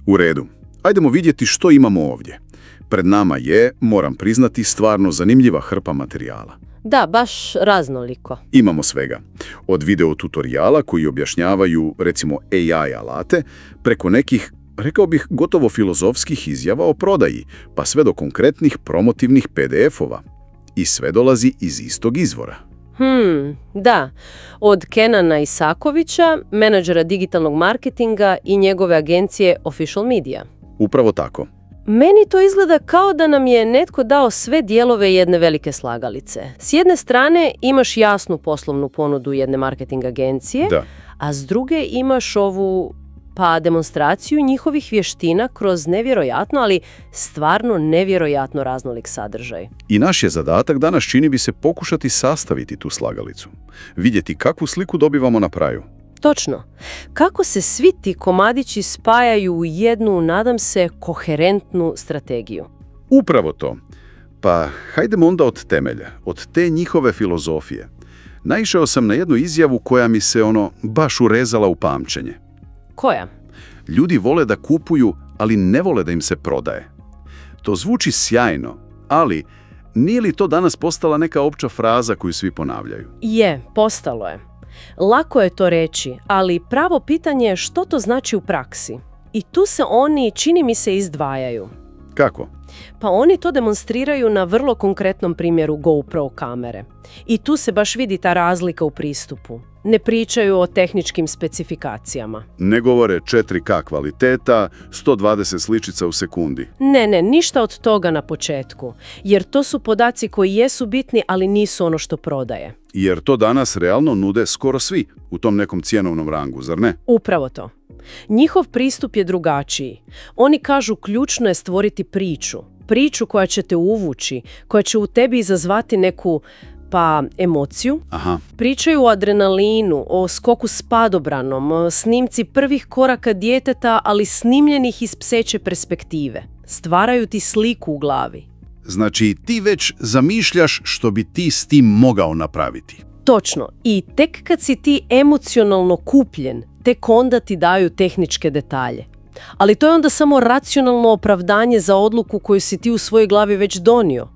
U redu. Ajdemo vidjeti što imamo ovdje. Pred nama je, moram priznati, stvarno zanimljiva hrpa materijala. Da, baš raznoliko. Imamo svega. Od videotutoriala koji objašnjavaju, recimo, AI alate, preko nekih, rekao bih, gotovo filozofskih izjava o prodaji, pa sve do konkretnih promotivnih PDF-ova. I sve dolazi iz istog izvora. Da. Od Kenana Isakovića, menadžera digitalnog marketinga i njegove agencije Official Media. Upravo tako. Meni to izgleda kao da nam je netko dao sve dijelove jedne velike slagalice. S jedne strane imaš jasnu poslovnu ponudu jedne marketing agencije, Da. a s druge imaš ovu demonstraciju njihovih vještina kroz nevjerojatno, ali stvarno nevjerojatno raznolik sadržaj. I naš je zadatak danas, čini bi se, pokušati sastaviti tu slagalicu. Vidjeti kakvu sliku dobivamo na kraju. Točno. Kako se svi ti komadići spajaju u jednu, nadam se, koherentnu strategiju? Upravo to. Pa hajdemo onda od temelja, od te njihove filozofije. Naišao sam na jednu izjavu koja mi se baš urezala u pamćenje. Koja? Ljudi vole da kupuju, ali ne vole da im se prodaje. To zvuči sjajno, ali nije li to danas postala neka opća fraza koju svi ponavljaju? Je, postalo je. Lako je to reći, ali pravo pitanje je što to znači u praksi. I tu se oni, čini mi se, izdvajaju. Kako? Pa oni to demonstriraju na vrlo konkretnom primjeru GoPro kamere. I tu se baš vidi ta razlika u pristupu. Ne pričaju o tehničkim specifikacijama. Ne govore 4K kvaliteta, 120 sličica u sekundi. Ne, ništa od toga na početku. Jer to su podaci koji jesu bitni, ali nisu ono što prodaje. Jer to danas realno nude skoro svi u tom nekom cjenovnom rangu, zar ne? Upravo to. Njihov pristup je drugačiji. Oni kažu ključno je stvoriti priču. Priču koja će te uvući, koja će u tebi izazvati neku emociju. Aha. Pričaju o adrenalinu, o skoku s padobranom, snimci prvih koraka djeteta, ali snimljenih iz pseće perspektive. Stvaraju ti sliku u glavi. Znači ti već zamišljaš što bi ti s tim mogao napraviti. Točno. I tek kad si ti emocionalno kupljen, tek onda ti daju tehničke detalje. Ali to je onda samo racionalno opravdanje za odluku koju si ti u svojoj glavi već donio.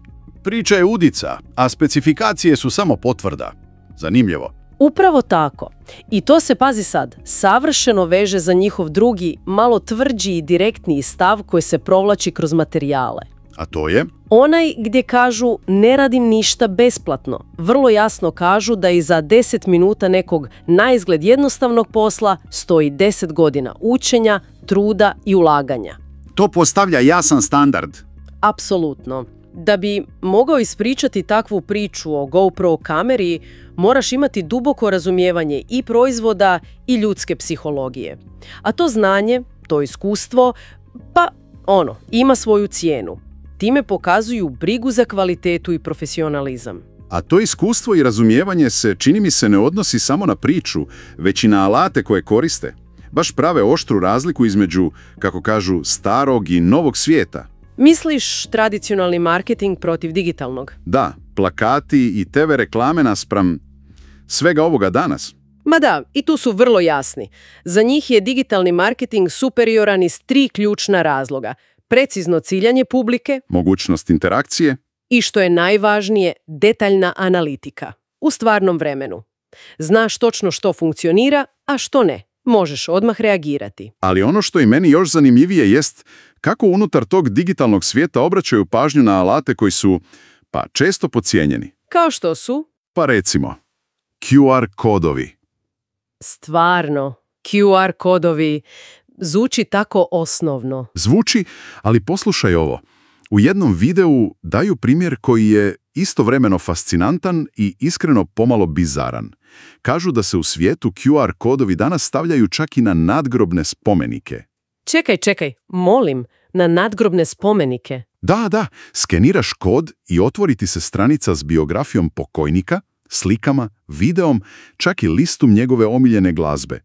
Priča je udica, a specifikacije su samo potvrda. Zanimljivo. Upravo tako. I to se, pazi sad, savršeno veže za njihov drugi, malo tvrđi i direktniji stav koji se provlači kroz materijale. A to je? Onaj gdje kažu ne radim ništa besplatno. Vrlo jasno kažu da iza 10 minuta nekog naizgled jednostavnog posla stoji 10 godina učenja, truda i ulaganja. To postavlja jasan standard. Apsolutno. Da bi mogao ispričati takvu priču o GoPro kameri, moraš imati duboko razumijevanje i proizvoda i ljudske psihologije. A to znanje, to iskustvo, ima svoju cijenu. Time pokazuju brigu za kvalitetu i profesionalizam. A to iskustvo i razumijevanje se, čini mi se, ne odnosi samo na priču, već i na alate koje koriste. Baš prave oštru razliku između, kako kažu, starog i novog svijeta. Misliš tradicionalni marketing protiv digitalnog? Da, plakati i TV reklame naspram svega ovoga danas. Ma da, i tu su vrlo jasni. Za njih je digitalni marketing superioran iz 3 ključna razloga. Precizno ciljanje publike, mogućnost interakcije i što je najvažnije, detaljna analitika. U stvarnom vremenu. Znaš točno što funkcionira, a što ne. Možeš odmah reagirati. Ali ono što i meni još zanimljivije jest kako unutar tog digitalnog svijeta obraćaju pažnju na alate koji su, često podcijenjeni. Kao što su? Pa recimo, QR kodovi. Stvarno, QR kodovi zvuči tako osnovno. Zvuči, ali poslušaj ovo. U jednom videu daju primjer koji je istovremeno fascinantan i iskreno pomalo bizaran. Kažu da se u svijetu QR kodovi danas stavljaju čak i na nadgrobne spomenike. Čekaj, molim, na nadgrobne spomenike? Da, skeniraš kod i otvori ti se stranica s biografijom pokojnika, slikama, videom, čak i listom njegove omiljene glazbe.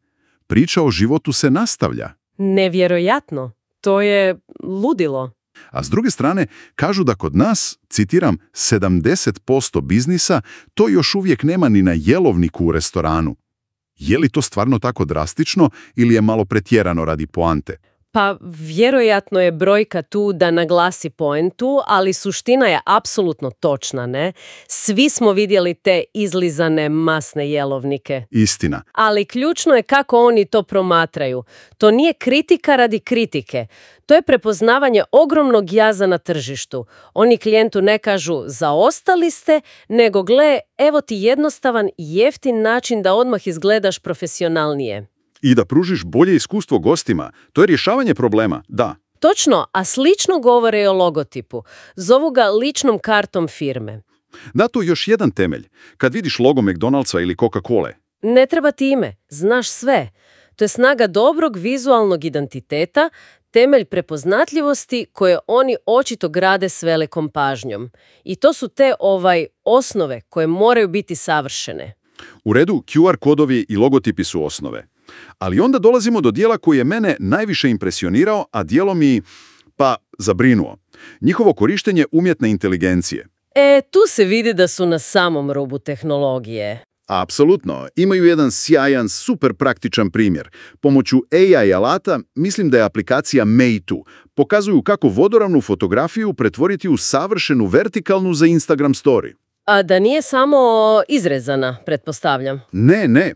Priča o životu se nastavlja. Nevjerojatno. To je ludilo. A s druge strane, kažu da kod nas, citiram, 70% biznisa to još uvijek nema ni na jelovniku u restoranu. Je li to stvarno tako drastično ili je malo pretjerano radi poante? Pa vjerojatno je brojka tu da naglasi poentu, ali suština je apsolutno točna, ne? Svi smo vidjeli te izlizane masne jelovnike. Istina. Ali ključno je kako oni to promatraju. To nije kritika radi kritike. To je prepoznavanje ogromnog jaza na tržištu. Oni klijentu ne kažu zaostali ste, nego gle, evo ti jednostavan i jeftin način da odmah izgledaš profesionalnije. I da pružiš bolje iskustvo gostima. To je rješavanje problema, da. Točno, a slično govore i o logotipu. Zovu ga ličnom kartom firme. Da, to je još jedan temelj. Kad vidiš logo McDonald'sa ili Coca-Cole, Ne treba ti ime, znaš sve. To je snaga dobrog vizualnog identiteta, temelj prepoznatljivosti koje oni očito grade s velikom pažnjom. I to su te osnove koje moraju biti savršene. u redu QR kodovi i logotipi su osnove. Ali onda dolazimo do dijela koji je mene najviše impresionirao, a dijelom i, zabrinuo. Njihovo korištenje umjetne inteligencije. Tu se vidi da su na samom rubu tehnologije. Apsolutno. Imaju jedan sjajan, super praktičan primjer. Pomoću AI alata, mislim da je aplikacija Meitu, pokazuju kako vodoravnu fotografiju pretvoriti u savršenu vertikalnu za Instagram story. A da nije samo izrezana, pretpostavljam. Ne.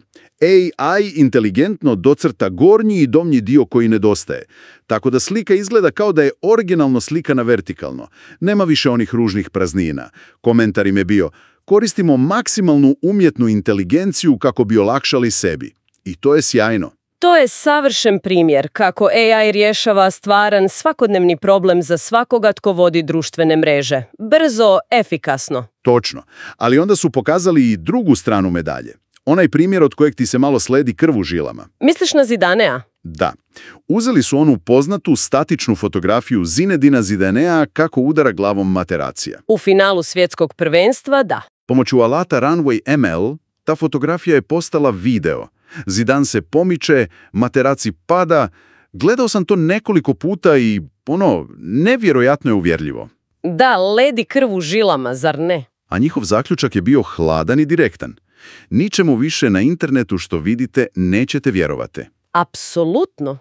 AI inteligentno docrta gornji i donji dio koji nedostaje. Tako da slika izgleda kao da je originalno slikana vertikalno. Nema više onih ružnih praznina. Komentar im je bio: koristimo maksimalnu umjetnu inteligenciju kako bi olakšali sebi. I to je sjajno. To je savršen primjer kako AI rješava stvaran svakodnevni problem za svakoga tko vodi društvene mreže. Brzo, efikasno. Točno. Ali onda su pokazali i drugu stranu medalje. Onaj primjer od kojeg ti se malo sledi krv u žilama. Misliš na Zidanea? Da. Uzeli su onu poznatu statičnu fotografiju Zinedina Zidanea kako udara glavom Materacija. U finalu svjetskog prvenstva, da. Pomoću alata Runway ML, ta fotografija je postala video. Zidane se pomiče, Materaci pada. Gledao sam to nekoliko puta i, nevjerojatno je uvjerljivo. Da, ledi krv u žilama, zar ne? A njihov zaključak je bio hladan i direktan. Ničemu više na internetu što vidite nećete vjerovati. Apsolutno.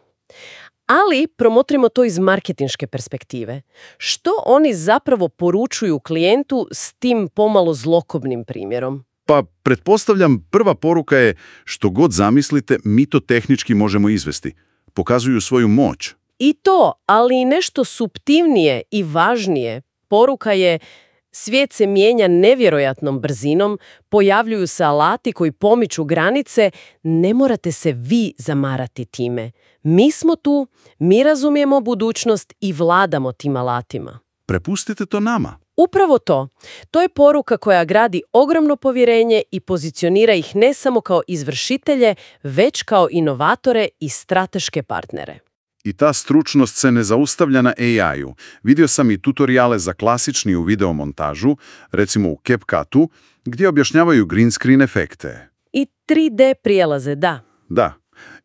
Ali promotrimo to iz marketinške perspektive. Što oni zapravo poručuju klijentu s tim pomalo zlokobnim primjerom? Pa, pretpostavljam, prva poruka je: što god zamislite, mi to tehnički možemo izvesti. Pokazuju svoju moć. I to, ali i nešto suptivnije i važnije. Poruka je: svijet se mijenja nevjerojatnom brzinom, pojavljuju se alati koji pomiču granice, ne morate se vi zamarati time. Mi smo tu, mi razumijemo budućnost i vladamo tim alatima. Prepustite to nama. Upravo to. To je poruka koja gradi ogromno povjerenje i pozicionira ih ne samo kao izvršitelje, već kao inovatore i strateške partnere. I ta stručnost se ne zaustavlja na AI-u. Vidio sam i tutoriale za klasičniju videomontažu, recimo u CapCutu, gdje objašnjavaju green screen efekte. I 3D prijelaze, da. Da.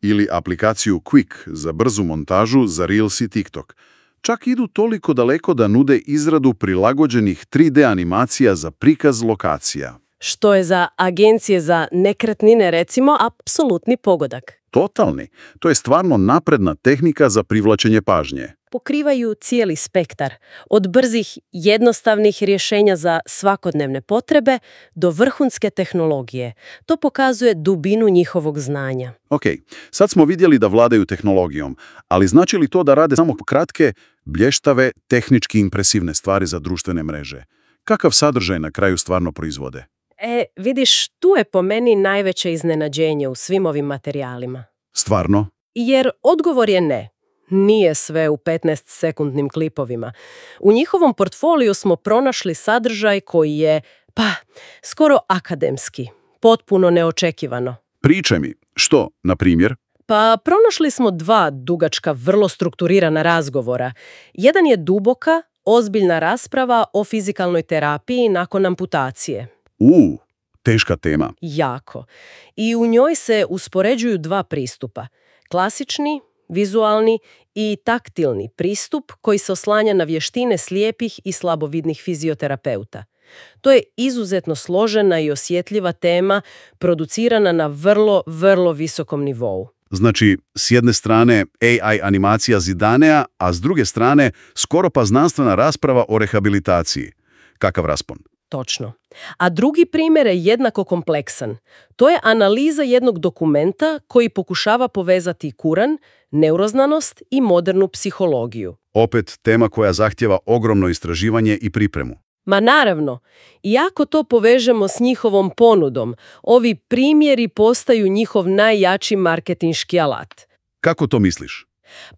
Ili aplikaciju Quick za brzu montažu za Reels i TikTok. Čak idu toliko daleko da nude izradu prilagođenih 3D animacija za prikaz lokacija. Što je za agencije za nekretnine, recimo, apsolutni pogodak. Totalni. To je stvarno napredna tehnika za privlačenje pažnje. Pokrivaju cijeli spektar, od brzih, jednostavnih rješenja za svakodnevne potrebe do vrhunske tehnologije. To pokazuje dubinu njihovog znanja. Ok, sad smo vidjeli da vladaju tehnologijom, ali znači li to da rade samo kratke, blještave, tehnički impresivne stvari za društvene mreže? Kakav sadržaj na kraju stvarno proizvode? Vidiš, tu je po meni najveće iznenađenje u svim ovim materijalima. Stvarno? Jer odgovor je ne. Nije sve u 15-sekundnim klipovima. U njihovom portfoliju smo pronašli sadržaj koji je, skoro akademski, potpuno neočekivano. Pričaj mi, što, na primjer? Pronašli smo 2 dugačka, vrlo strukturirana razgovora. Jedan je duboka, ozbiljna rasprava o fizikalnoj terapiji nakon amputacije. Teška tema. Jako. I u njoj se uspoređuju 2 pristupa. Klasični, vizualni i taktilni pristup koji se oslanja na vještine slijepih i slabovidnih fizioterapeuta. To je izuzetno složena i osjetljiva tema, producirana na vrlo, vrlo visokom nivou. Znači, s jedne strane AI animacija Zidanea, a s druge strane skoro pa znanstvena rasprava o rehabilitaciji. Kakav raspon? Točno. A drugi primjer je jednako kompleksan. To je analiza jednog dokumenta koji pokušava povezati Kuran, neuroznanost i modernu psihologiju. Opet tema koja zahtjeva ogromno istraživanje i pripremu. Ma naravno, i ako to povežemo s njihovom ponudom, ovi primjeri postaju njihov najjači marketinški alat. Kako to misliš?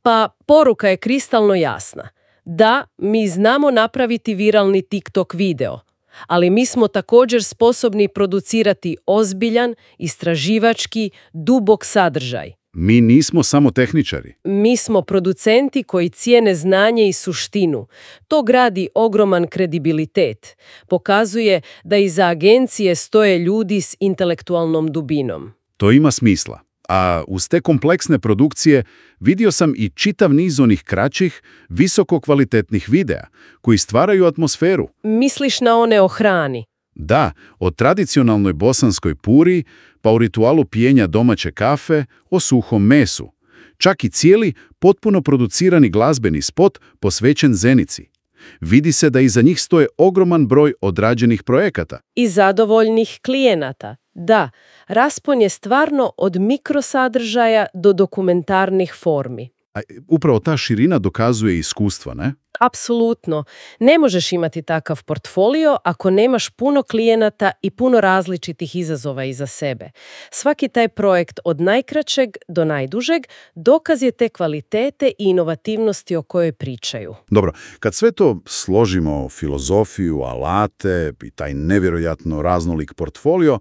Pa poruka je kristalno jasna. Da, mi znamo napraviti viralni TikTok video, ali mi smo također sposobni producirati ozbiljan, istraživački, dubok sadržaj. Mi nismo samo tehničari. Mi smo producenti koji cijene znanje i suštinu. To gradi ogroman kredibilitet. Pokazuje da iza agencije stoje ljudi s intelektualnom dubinom. To ima smisla. A uz te kompleksne produkcije vidio sam i čitav niz onih kraćih, visokokvalitetnih videa koji stvaraju atmosferu. Misliš na one o hrani? Da, o tradicionalnoj bosanskoj puri, pa u ritualu pijenja domaće kafe, o suhom mesu. Čak i cijeli, potpuno producirani glazbeni spot posvećen Zenici. Vidi se da iza njih stoje ogroman broj odrađenih projekata. I zadovoljnih klijenata. Da, raspon je stvarno od mikrosadržaja do dokumentarnih formi. A upravo ta širina dokazuje iskustva, ne? Apsolutno. Ne možeš imati takav portfolio ako nemaš puno klijenata i puno različitih izazova iza sebe. Svaki taj projekt od najkraćeg do najdužeg dokaz je te kvalitete i inovativnosti o kojoj pričaju. Dobro, kad sve to složimo, filozofiju, alate i taj nevjerojatno raznolik portfolio,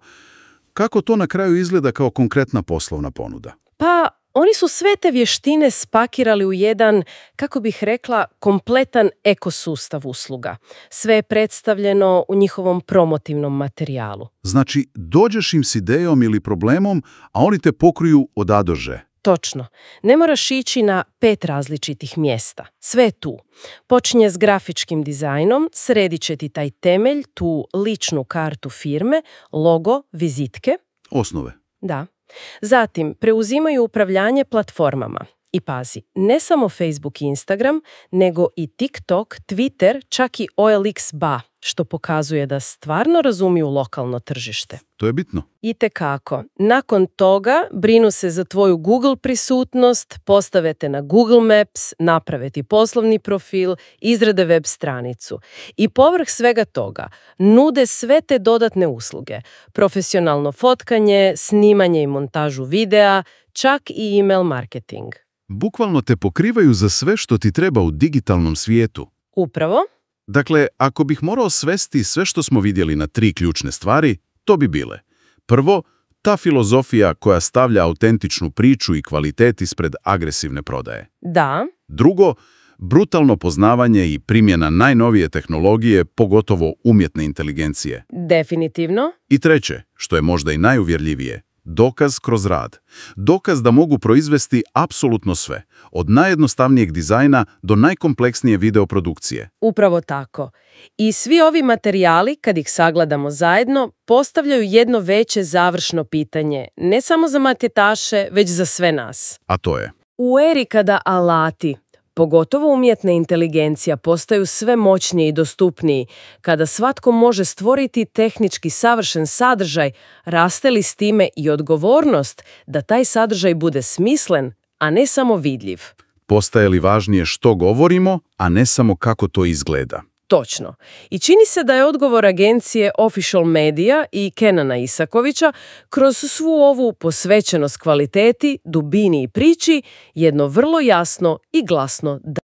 kako to na kraju izgleda kao konkretna poslovna ponuda? Pa, oni su sve te vještine spakirali u jedan, kako bih rekla, kompletan ekosustav usluga. Sve je predstavljeno u njihovom promotivnom materijalu. Znači, dođeš im s idejom ili problemom, a oni te pokruju od A do Ž. Točno. Ne moraš ići na 5 različitih mjesta. Sve je tu. Počinje s grafičkim dizajnom, sredit će ti taj temelj, tu ličnu kartu firme, logo, vizitke. Osnove. Da. Zatim, preuzimaju upravljanje platformama. I pazi, ne samo Facebook i Instagram, nego i TikTok, Twitter, čak i OLX BA, što pokazuje da stvarno razumiju lokalno tržište. To je bitno. Itekako. Nakon toga brinu se za tvoju Google prisutnost, postave te na Google Maps, naprave ti poslovni profil, izrade web stranicu. I povrh svega toga nude sve te dodatne usluge. Profesionalno fotkanje, snimanje i montažu videa, čak i email marketing. Bukvalno te pokrivaju za sve što ti treba u digitalnom svijetu. Upravo. Dakle, ako bih morao svesti sve što smo vidjeli na 3 ključne stvari, to bi bile. Prvo, ta filozofija koja stavlja autentičnu priču i kvalitet ispred agresivne prodaje. Da. Drugo, brutalno poznavanje i primjena najnovije tehnologije, pogotovo umjetne inteligencije. Definitivno. I treće, što je možda i najuvjerljivije, dokaz kroz rad. Dokaz da mogu proizvesti apsolutno sve, od najjednostavnijeg dizajna do najkompleksnije videoprodukcije. Upravo tako. I svi ovi materijali, kad ih sagledamo zajedno, postavljaju jedno veće završno pitanje, ne samo za marketaše, već za sve nas. A to je? U eri kada alati, pogotovo umjetna inteligencija, postaju sve moćniji i dostupniji, kada svatko može stvoriti tehnički savršen sadržaj, raste li s time i odgovornost da taj sadržaj bude smislen, a ne samo vidljiv? Postaje li važnije što govorimo, a ne samo kako to izgleda? Točno. I čini se da je odgovor agencije Official Media i Kenana Isakovića kroz svu ovu posvećenost kvaliteti, dubini i priči jedno vrlo jasno i glasno da.